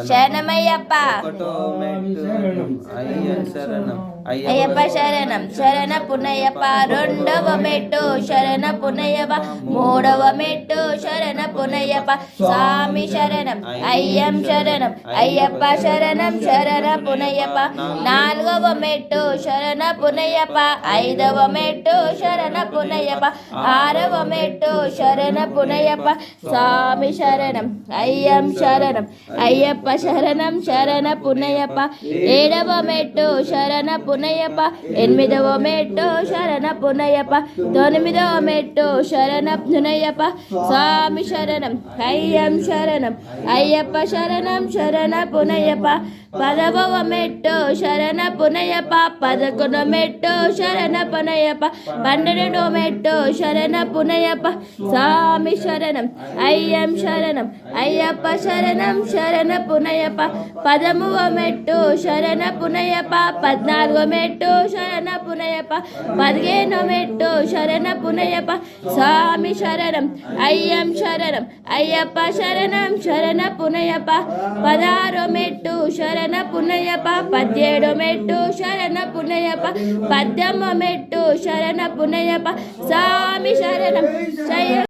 శరణమయ్యప్ప ఒకటో మెట్టు శరణం అయ్యప్ప శరణం శరణ పునయ్యప్ప రెండవ మెట్టు శరణ పునయ్యప్ప మూడవ మెట్టు శరణ పునయ్యప్ప స్వామి శరణం అయ్యం శరణం అయ్యప్ప శరణం శరణ పునయ్యప్ప నాలుగవ మెట్టు శరణ పునయ్యప్ప ఐదవ మెట్టు శరణ పునయ్యప్ప ఆరవ మెట్టు శరణ పునయ్యప్ప స్వామి శరణం అయ్యం శరణం అయ్యప్ప శరణం శరణ పునయ్యప్ప ఏడవ మెట్టు శరణ పునయ్యప్ప ఎనిమిదవ మెట్టు శరణ పునయ్యప్ప తొమ్మిదవ మెట్టు శరణ పునయ్యప్ప స్వామి శరణం అయ్యం శరణం అయ్యప్ప శరణం శరణ పునయ్యప్ప పదవ మెట్టు శరణ పునయ్యప్ప పదకొండవ మెట్టు శరణ పునయ్యప్ప పన్నెండవ మెట్టు శరణ పునయ్యప్ప స్వామి శరణం అయ్యం శరణం అయ్యప్ప శరణం శరణ పునయ్యప్ప పదమూడవ మెట్టు శరణ పునయ్యప్ప పద్నాలుగవ మెట్టు శరణ పునయ్యప్ప పదిహేనవ మెట్టు శరణ పునయ్యప్ప స్వామి శరణం అయ్యం శరణం అయ్యప్ప శరణం శరణ పునయ్యప్ప పదహారవ మెట్టు శరణ పునయ్యప్ప పదిహేడవ మెట్టు శరణ పునయ్యప్ప పద్దెనిమిదవ మెట్టు శరణ పునయ్యప్ప స్వామి శరణం